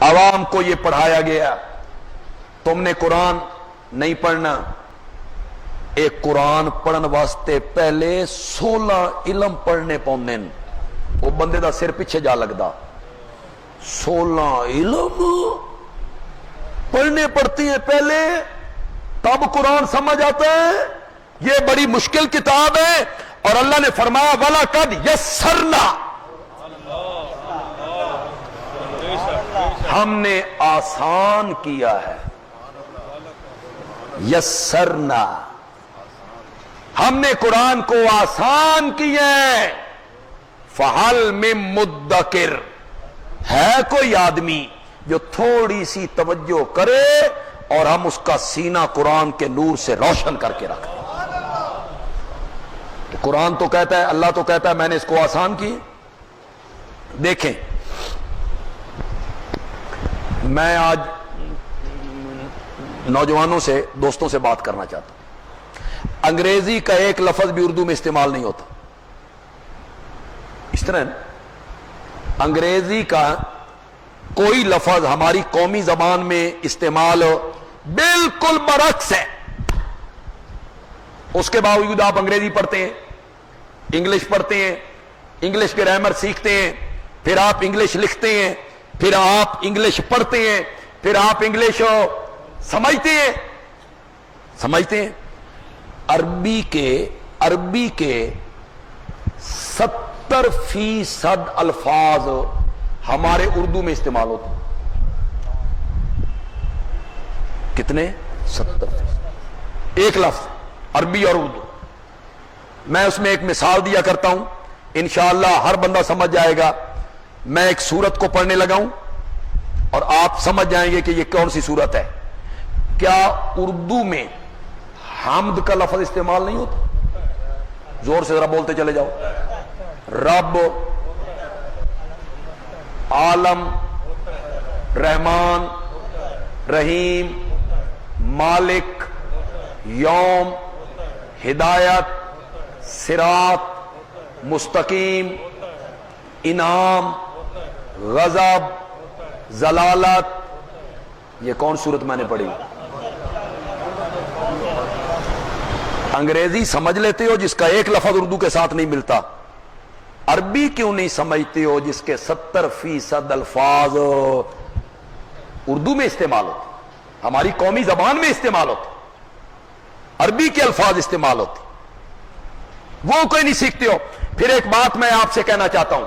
عوام کو یہ پڑھایا گیا تم نے قرآن نہیں پڑھنا. ایک قرآن پڑھن واسطے پہلے 16 علم پڑھنے پوندے نے. وہ بندے دا سر پیچھے جا لگدا. 16 علم پڑھنے پڑتی ہیں پہلے, تب قرآن سمجھ آتا ہے. یہ بڑی مشکل کتاب ہے, اور اللہ نے فرمایا وَلَقَدْ يَسَّرْنَا, ہم نے آسان کیا ہے. یسرنا, ہم نے قرآن کو آسان کیا ہے. فَحَلْ مِن مُدَّكِرْ, ہے کوئی آدمی جو تھوڑی سی توجہ کرے اور ہم اس کا سینہ قرآن کے نور سے روشن کر کے رکھ دیں. قرآن تو کہتا ہے, اللہ تو کہتا ہے میں نے اس کو آسان کی. دیکھیں, میں آج نوجوانوں سے, دوستوں سے بات کرنا چاہتا ہوں. انگریزی کا ایک لفظ بھی اردو میں استعمال نہیں ہوتا. اس طرح انگریزی کا کوئی لفظ ہماری قومی زبان میں استعمال بالکل برعکس ہے. اس کے باوجود آپ انگریزی پڑھتے ہیں, انگلش پڑھتے ہیں, انگلش کے گرامر سیکھتے ہیں, پھر آپ انگلش لکھتے ہیں, پھر آپ انگلش پڑھتے ہیں, پھر آپ انگلش سمجھتے ہیں. عربی کے 70% الفاظ ہمارے اردو میں استعمال ہوتے ہیں. کتنے؟ 70%. ایک لفظ عربی اور اردو. میں اس میں ایک مثال دیا کرتا ہوں, انشاءاللہ ہر بندہ سمجھ جائے گا. میں ایک سورت کو پڑھنے لگا ہوں اور آپ سمجھ جائیں گے کہ یہ کون سی سورت ہے. کیا اردو میں حمد کا لفظ استعمال نہیں ہوتا؟ زور سے ذرا بولتے چلے جاؤ. رب, عالم, رحمان, رحیم, مالک, یوم, ہدایت, صراط, مستقیم, انعام, غضب, ضلالت. یہ کون صورت میں نے پڑھی؟ انگریزی سمجھ لیتے ہو جس کا ایک لفظ اردو کے ساتھ نہیں ملتا. عربی کیوں نہیں سمجھتے ہو جس کے 70% الفاظ اردو میں استعمال ہوتے, ہماری قومی زبان میں استعمال ہوتے, عربی کے الفاظ استعمال ہوتے, وہ کوئی نہیں سیکھتے ہو. پھر ایک بات میں آپ سے کہنا چاہتا ہوں,